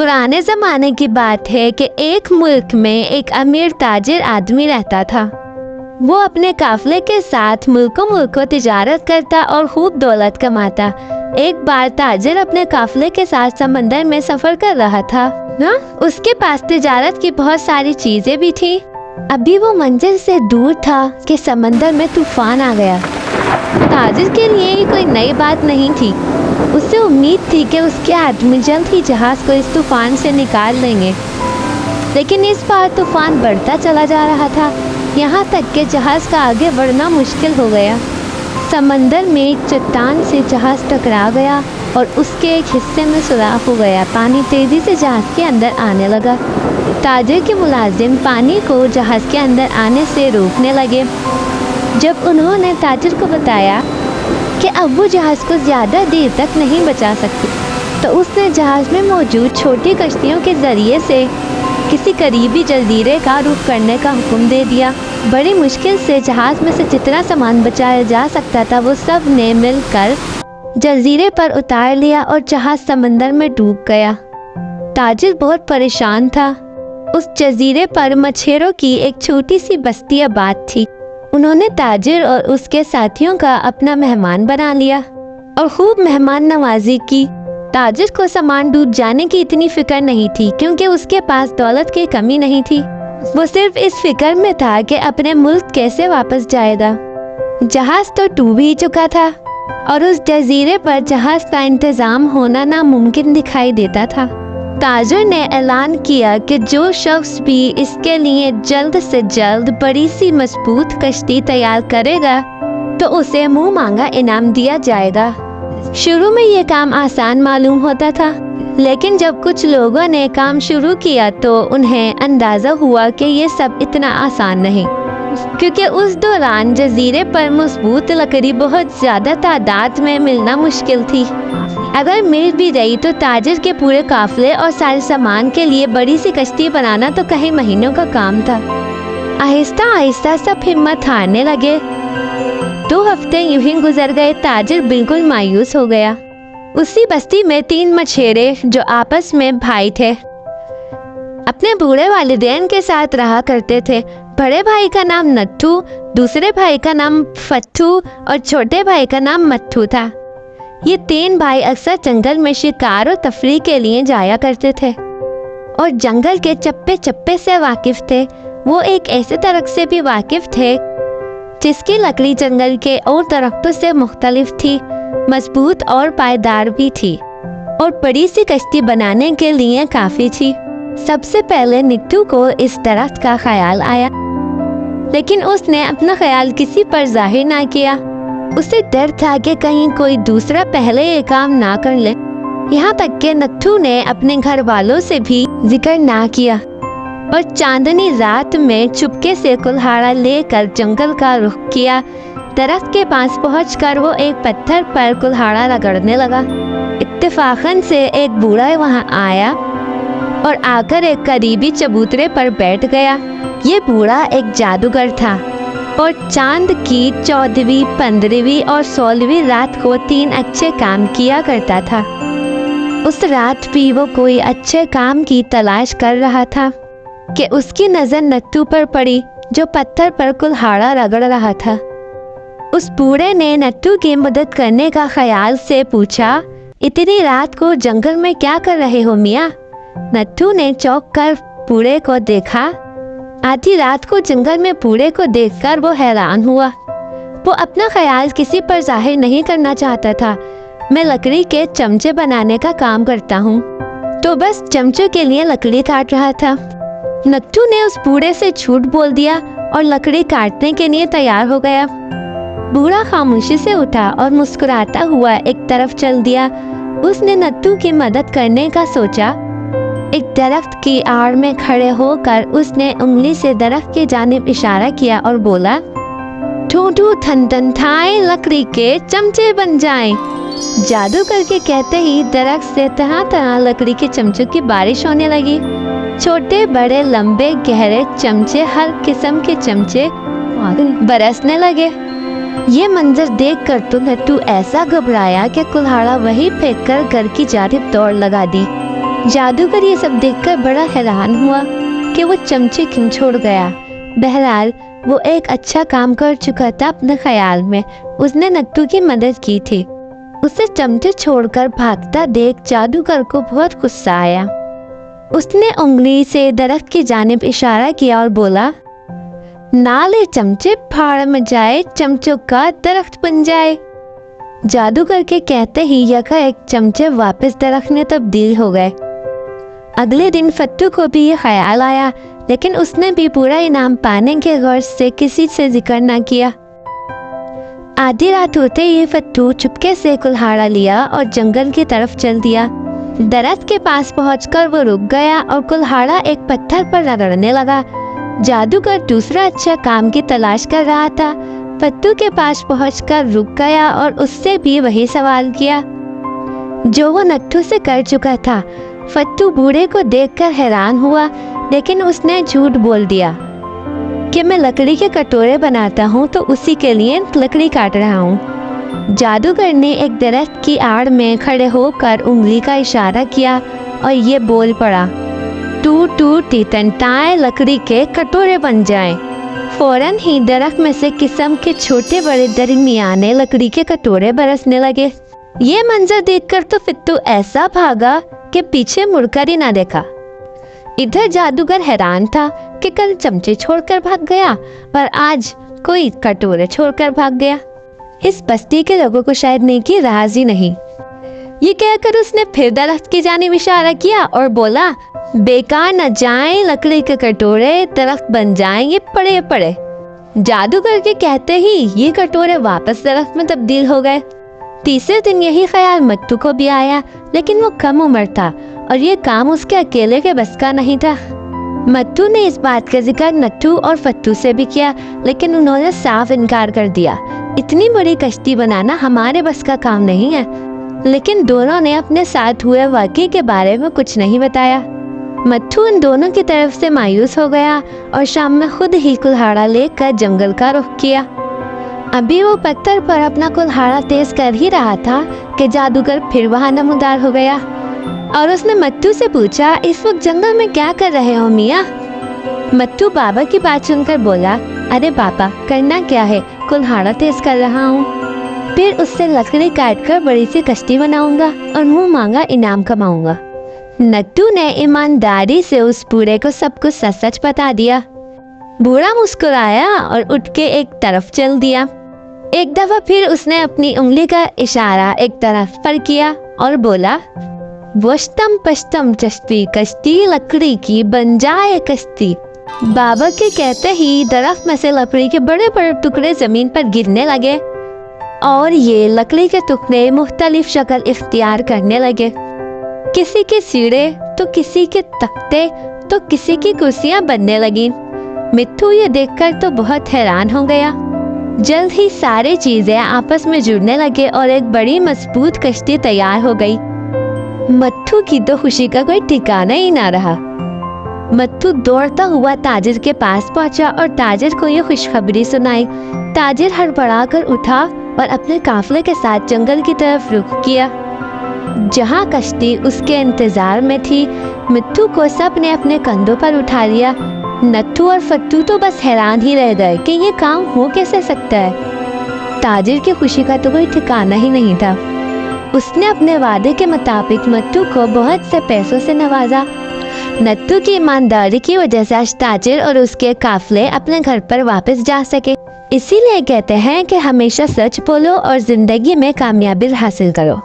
पुराने ज़माने की बात है कि एक मुल्क में एक अमीर ताजिर आदमी रहता था। वो अपने काफिले के साथ मुल्कों तिजारत करता और खूब दौलत कमाता। एक बार ताजिर अपने काफिले के साथ समंदर में सफर कर रहा था ना, उसके पास तिजारत की बहुत सारी चीजें भी थी। अभी वो मंजिल से दूर था कि समंदर में तूफान आ गया। ताजिर के लिए ये कोई नई बात नहीं थी। उसे उम्मीद थी कि उसके आदमी जल्द ही जहाज को इस तूफान से निकाल लेंगे, लेकिन इस बार तूफान बढ़ता चला जा रहा था, यहाँ तक कि जहाज का आगे बढ़ना मुश्किल हो गया। समंदर में एक चट्टान से जहाज टकरा गया और उसके एक हिस्से में सुराख हो गया। पानी तेजी से जहाज के अंदर आने लगा। ताजिर के मुलाजिम पानी को जहाज के अंदर आने से रोकने लगे। जब उन्होंने ताजिर को बताया कि अब वो जहाज को ज़्यादा देर तक नहीं बचा सकते, तो उसने जहाज में मौजूद छोटी कश्तियों के ज़रिए से किसी करीबी जजीरे का रुख करने का हुक्म दे दिया। बड़ी मुश्किल से जहाज में से जितना सामान बचाया जा सकता था वो सब ने मिलकर जजीरे पर उतार लिया और जहाज समंदर में डूब गया। ताजिर बहुत परेशान था। उस जजीरे पर मछेरों की एक छोटी सी बस्ती आबाद थी। उन्होंने ताजिर और उसके साथियों का अपना मेहमान बना लिया और खूब मेहमान नवाजी की। ताजिर को सामान डूब जाने की इतनी फिक्र नहीं थी, क्योंकि उसके पास दौलत की कमी नहीं थी। वो सिर्फ इस फिक्र में था कि अपने मुल्क कैसे वापस जाएगा। जहाज तो डूब ही चुका था और उस जजीरे पर जहाज का इंतजाम होना नामुमकिन दिखाई देता था। ताजिर ने ऐलान किया कि जो शख्स भी इसके लिए जल्द से जल्द बड़ी सी मजबूत कश्ती तैयार करेगा तो उसे मुंह मांगा इनाम दिया जाएगा। शुरू में ये काम आसान मालूम होता था, लेकिन जब कुछ लोगों ने काम शुरू किया तो उन्हें अंदाज़ा हुआ कि ये सब इतना आसान नहीं, क्योंकि उस दौरान जजीरे पर मजबूत लकड़ी बहुत ज़्यादा तादाद में मिलना मुश्किल थी। अगर मिल भी गई तो ताजिर के पूरे काफिले और सारे सामान के लिए बड़ी सी कश्ती बनाना तो कई महीनों का काम था। आहिस्ता आहिस्ता सब हिम्मत हारने लगे। 2 हफ्ते यूं ही गुजर गए। ताजिर बिल्कुल मायूस हो गया। उसी बस्ती में 3 मछेरे जो आपस में भाई थे, अपने बूढ़े वालिदैन के साथ रहा करते थे। बड़े भाई का नाम नट्ठू, दूसरे भाई का नाम फट्टू और छोटे भाई का नाम मट्ठू था। ये 3 भाई अक्सर जंगल में शिकार और तफरीह के लिए जाया करते थे और जंगल के चप्पे चप्पे से वाकिफ थे। वो एक ऐसे दरख्त से भी वाकिफ थे जिसकी लकड़ी जंगल के और दरख्तों से मुख्तलिफ थी, मजबूत और पायदार भी थी और बड़ी सी कश्ती बनाने के लिए काफी थी। सबसे पहले निट्टू को इस दरख्त का ख्याल आया, लेकिन उसने अपना ख्याल किसी पर जाहिर ना किया। उसे डर था कि कहीं कोई दूसरा पहले ये काम ना कर ले। यहाँ तक कि नट्ठू ने अपने घर वालों से भी जिक्र ना किया और चांदनी रात में चुपके से कुल्हाड़ा लेकर जंगल का रुख किया। दरख्त के पास पहुंचकर वो एक पत्थर पर कुल्हाड़ा रगड़ने लगा। इत्तेफाकन से एक बूढ़ा वहाँ आया और आकर एक करीबी चबूतरे पर बैठ गया। ये बूढ़ा एक जादूगर था और चांद की 14वीं, 15वीं और 16वीं रात को 3 अच्छे काम किया करता था। उस रात भी वो कोई अच्छे काम की तलाश कर रहा था कि उसकी नज़र नट्टू पर पड़ी, जो पत्थर पर कुल्हाड़ा रगड़ रहा था। उस बूढ़े ने नट्टू की मदद करने का ख्याल से पूछा, इतनी रात को जंगल में क्या कर रहे हो मियाँ? नट्टू ने चौंक कर बूढ़े को देखा। आधी रात को जंगल में बूढ़े को देखकर वो हैरान हुआ। वो अपना ख्याल किसी पर जाहिर नहीं करना चाहता था। मैं लकड़ी के चमचे बनाने का काम करता हूँ, तो बस चमचों के लिए लकड़ी काट रहा था। नट्टू ने उस बूढ़े से झूठ बोल दिया और लकड़ी काटने के लिए तैयार हो गया। बूढ़ा खामोशी से उठा और मुस्कुराता हुआ एक तरफ चल दिया। उसने नट्टू की मदद करने का सोचा। एक दरख्त की आड़ में खड़े होकर उसने उंगली से दरख्त की जानिब इशारा किया और बोला, ठू ठू थन थन थाए लकड़ी के चमचे बन जाएं। जादू करके कहते ही दरख्त से तरह तरह लकड़ी के चमचों की बारिश होने लगी। छोटे बड़े लंबे गहरे चमचे, हर किस्म के चमचे बरसने लगे। ये मंजर देखकर तो नट्टू ऐसा घबराया कि कुल्हाड़ा वहीं फेंककर घर की जानिब दौड़ लगा दी। जादूगर ये सब देखकर बड़ा हैरान हुआ कि वो चमचे क्यों छोड़ गया। बहरहाल वो एक अच्छा काम कर चुका था अपने ख्याल में। उसने नट्टू की मदद की थी। उसे चमचे छोड़कर भागता देख जादूगर को बहुत गुस्सा आया। उसने उंगली से दरख्त की जानिब इशारा किया और बोला, नाले चमचे फाड़ में जाए, चमचों का दरख्त बन जाए। जादूगर के कहते ही यकायक चमचे वापस दरख्त में तब्दील हो गए। अगले दिन फट्टू को भी ये ख्याल आया, लेकिन उसने भी पूरा इनाम पाने के गर्ज से किसी से जिक्र न किया। आधी रात होते ही फट्टू चुपके से कुल्हाड़ा लिया और जंगल की तरफ चल दिया। दरख्त के पास पहुंचकर वो रुक गया और कुल्हाड़ा एक पत्थर पर रगड़ने लगा। जादूगर दूसरा अच्छा काम की तलाश कर रहा था। फट्टू के पास पहुंचकर रुक गया और उससे भी वही सवाल किया जो वो नट्टू से कर चुका था। फट्टू बूढ़े को देखकर हैरान हुआ, लेकिन उसने झूठ बोल दिया कि मैं लकड़ी के कटोरे बनाता हूँ, तो उसी के लिए लकड़ी काट रहा हूँ। जादूगर ने एक दरख्त की आड़ में खड़े होकर उंगली का इशारा किया और ये बोल पड़ा, टू टू टीतन टाए, लकड़ी के कटोरे बन जाएं। फौरन ही दरख्त में से किस्म के छोटे बड़े दरमियाने लकड़ी के कटोरे बरसने लगे। ये मंजर देखकर तो फट्टू ऐसा भागा कि पीछे मुड़कर ही ना देखा। इधर जादूगर हैरान था कि कल चमचे छोड़कर भाग गया, पर आज कोई कटोरे छोड़कर भाग गया। इस बस्ती के लोगों को शायद नेकी राज ही नहीं। ये कहकर उसने फिर दरख्त की जानिब इशारा किया और बोला, बेकार न जाएं, लकड़ी के कटोरे दरख्त बन जाएंगे पड़े पड़े। जादूगर के कहते ही ये कटोरे वापस दरख्त में तब्दील हो गए। तीसरे दिन यही ख्याल मट्टू को भी आया, लेकिन वो कम उम्र था और ये काम उसके अकेले के बस का नहीं था। मट्टू ने इस बात का जिक्र नट्टू और फट्टू से भी किया, लेकिन उन्होंने साफ इनकार कर दिया। इतनी बड़ी कश्ती बनाना हमारे बस का काम नहीं है। लेकिन दोनों ने अपने साथ हुए वाक़ये के बारे में कुछ नहीं बताया। मट्टू उन दोनों की तरफ से मायूस हो गया और शाम में खुद ही कुल्हाड़ा लेकर जंगल का रुख किया। अभी वो पत्थर पर अपना कुल्हाड़ा तेज कर ही रहा था कि जादूगर फिर वहाँ नमूदार हो गया और उसने मट्टू से पूछा, इस वक्त जंगल में क्या कर रहे हो मियाँ? मट्टू बाबा की बात सुनकर बोला, अरे बाबा, करना क्या है, कुल्हाड़ा तेज कर रहा हूँ। फिर उससे लकड़ी काटकर बड़ी सी कश्ती बनाऊंगा और मुंह मांगा इनाम कमाऊंगा। नट्टू ने ईमानदारी से उस बूढ़े को सब कुछ सच सच बता दिया। बूढ़ा मुस्कुराया और उठ के एक तरफ चल दिया। एक दफा फिर उसने अपनी उंगली का इशारा एक तरफ पर किया और बोला, वस्तम पश्तम चश्ती, कश्ती लकड़ी की बन जाए कश्ती। बाबा के कहते ही दरख्त में से लकड़ी के बड़े बड़े टुकड़े जमीन पर गिरने लगे और ये लकड़ी के टुकड़े मुख्तलिफ शक्ल इख्तियार करने लगे। किसी के सीढ़े तो किसी के तख्ते तो किसी की कुर्सियां बनने लगी। मिट्टू ये देखकर तो बहुत हैरान हो गया। जल्द ही सारी चीजें आपस में जुड़ने लगे और एक बड़ी मजबूत कश्ती तैयार हो गई। मट्टू की तो खुशी का कोई ठिकाना ही ना रहा। मट्टू दौड़ता हुआ ताजिर के पास पहुंचा और ताजिर को ये खुशखबरी सुनाई। ताजिर हड़बड़ा कर उठा और अपने काफले के साथ जंगल की तरफ रुख किया। जहाँ कश्ती उसके इंतजार में थी, मिट्टू को सब ने अपने कंधों पर उठा लिया। नट्टू और फट्टू तो बस हैरान ही रह गए कि ये काम हो कैसे सकता है। ताजिर की खुशी का तो कोई ठिकाना ही नहीं था। उसने अपने वादे के मुताबिक मट्टू को बहुत से पैसों से नवाजा। नट्टू की ईमानदारी की वजह से आज ताजिर और उसके काफले अपने घर पर वापस जा सके। इसीलिए कहते हैं कि हमेशा सच बोलो और जिंदगी में कामयाबी हासिल करो।